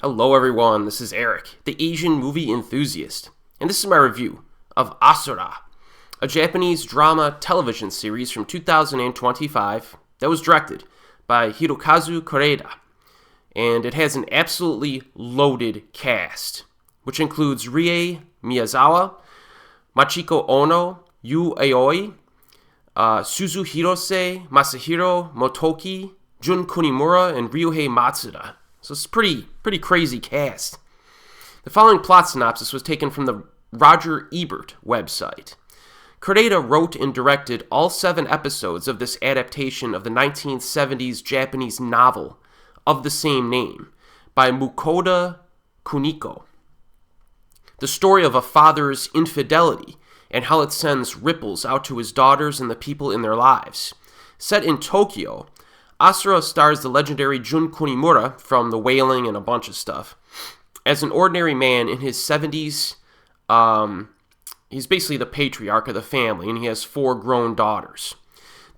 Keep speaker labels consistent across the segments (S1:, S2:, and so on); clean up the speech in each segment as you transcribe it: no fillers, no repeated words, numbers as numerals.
S1: Hello everyone, this is Erik, the Asian movie enthusiast, and this is my review of Asura, a Japanese drama television series from 2025 that was directed by Hirokazu Koreeda, and it has an absolutely loaded cast, which includes Rie Miyazawa, Machiko Ono, Ryuhei, Suzu Hirose, Masahiro Motoki, Kunimura, and Ryuhei Matsuda. So it's a pretty crazy cast. The following plot synopsis was taken from the Roger Ebert website. Koreeda wrote and directed all 7 episodes of this adaptation of the 1970s Japanese novel of the same name by Mukoda Kuniko. The story of a father's infidelity and how it sends ripples out to his daughters and the people in their lives. Set in Tokyo, Asura stars the legendary Kunimura from The Wailing and a bunch of stuff. As an ordinary man in his 70s, he's basically the patriarch of the family, and he has 4 grown daughters.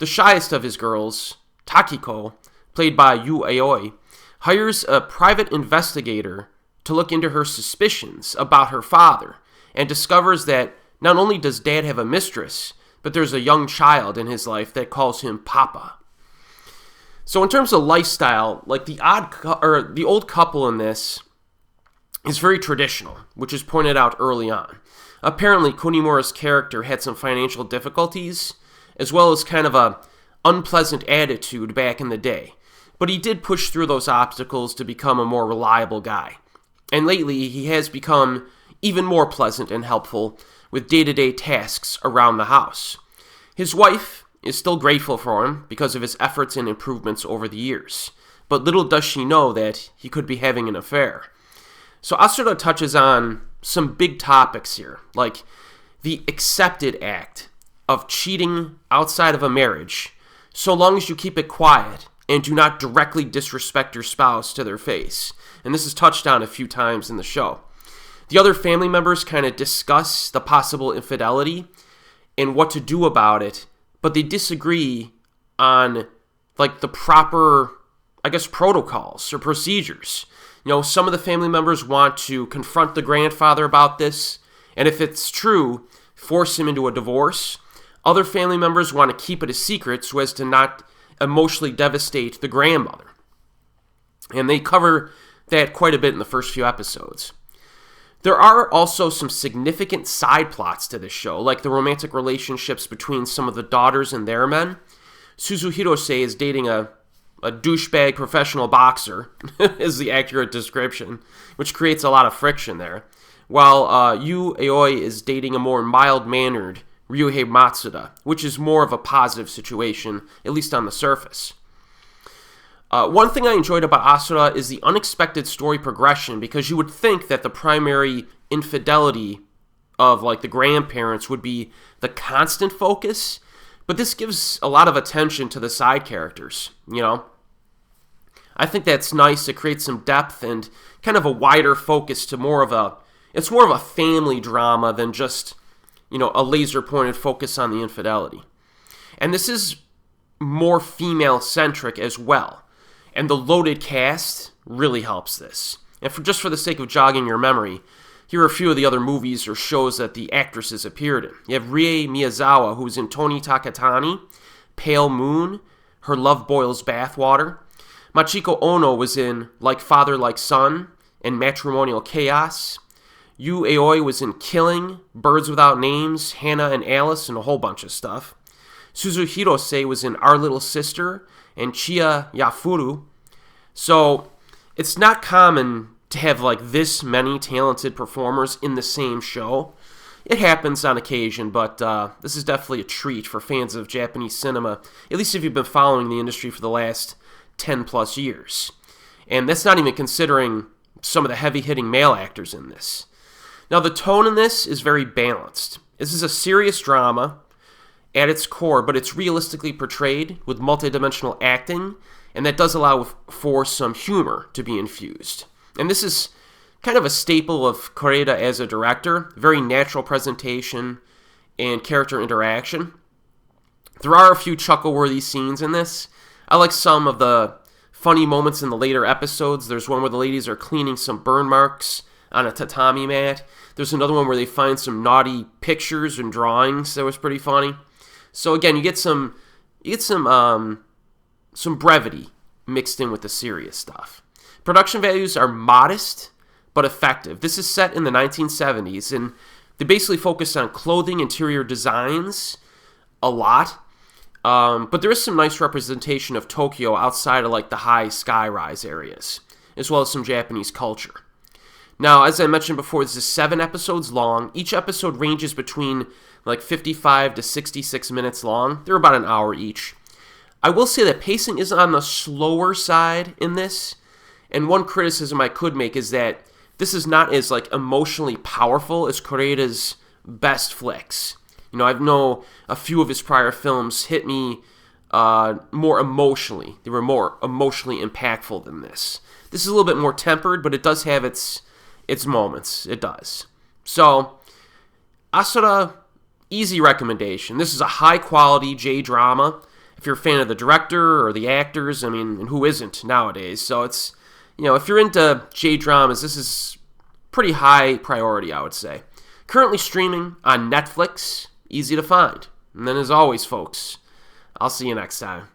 S1: The shyest of his girls, Takiko, played by Ryuhei, hires a private investigator to look into her suspicions about her father, and discovers that not only does Dad have a mistress, but there's a young child in his life that calls him Papa. So in terms of lifestyle, like the old couple in this is very traditional, which is pointed out early on. Apparently, Kunimura's character had some financial difficulties, as well as kind of a unpleasant attitude back in the day. But he did push through those obstacles to become a more reliable guy. And lately, he has become even more pleasant and helpful with day-to-day tasks around the house. His wife is still grateful for him because of his efforts and improvements over the years. But little does she know that he could be having an affair. So Asura touches on some big topics here, like the accepted act of cheating outside of a marriage, so long as you keep it quiet and do not directly disrespect your spouse to their face. And this is touched on a few times in the show. The other family members kind of discuss the possible infidelity and what to do about it, but they disagree on like the proper, protocols or procedures. You know, some of the family members want to confront the grandfather about this, and if it's true, force him into a divorce. Other family members want to keep it a secret so as to not emotionally devastate the grandmother. And they cover that quite a bit in the first few episodes. There are also some significant side plots to this show, like the romantic relationships between some of the daughters and their men. Suzu Hirose is dating a douchebag professional boxer, is the accurate description, which creates a lot of friction there, while Ryuhei is dating a more mild-mannered Ryuhei Matsuda, which is more of a positive situation, at least on the surface. One thing I enjoyed about Asura is the unexpected story progression, because you would think that the primary infidelity of like the grandparents would be the constant focus, but this gives a lot of attention to the side characters, you know? I think that's nice. It creates some depth and kind of a wider focus to it's more of a family drama than just, a laser-pointed focus on the infidelity. And this is more female-centric as well. And the loaded cast really helps this. And just for the sake of jogging your memory, here are a few of the other movies or shows that the actresses appeared in. You have Rie Miyazawa, who's in Toni Takatani, Pale Moon, Her Love Boils Bathwater. Machiko Ono was in Like Father, Like Son, and Matrimonial Chaos. Ryuhei was in Killing, Birds Without Names, Hannah and Alice, and a whole bunch of stuff. Suzu Hirose was in Our Little Sister and Chia Yafuru. So it's not common to have like this many talented performers in the same show. It happens on occasion, but this is definitely a treat for fans of Japanese cinema, at least if you've been following the industry for the last 10 plus years. And that's not even considering some of the heavy-hitting male actors in this. Now, the tone in this is very balanced. This is a serious drama at its core, but it's realistically portrayed with multidimensional acting, and that does allow for some humor to be infused. And this is kind of a staple of Koreeda as a director, very natural presentation and character interaction. There are a few chuckle-worthy scenes in this. I like some of the funny moments in the later episodes. There's one where the ladies are cleaning some burn marks on a tatami mat. There's another one where they find some naughty pictures and drawings that was pretty funny. So again, you get some brevity mixed in with the serious stuff. Production values are modest but effective. This is set in the 1970s, and they basically focus on clothing, interior designs a lot. But there is some nice representation of Tokyo outside of like the high skyrise areas, as well as some Japanese culture. Now, as I mentioned before, this is 7 episodes long. Each episode ranges between like 55 to 66 minutes long. They're about an hour each. I will say that pacing is on the slower side in this, and one criticism I could make is that this is not as like emotionally powerful as Koreeda's best flicks. You know, I know a few of his prior films hit me more emotionally. They were more emotionally impactful than this. This is a little bit more tempered, but it does have its moments. It does. So, Asura, easy recommendation. This is a high-quality J-drama. If you're a fan of the director or the actors, I mean, and who isn't nowadays? So it's, you know, if you're into J-dramas, this is pretty high priority, I would say. Currently streaming on Netflix. Easy to find. And then as always, folks, I'll see you next time.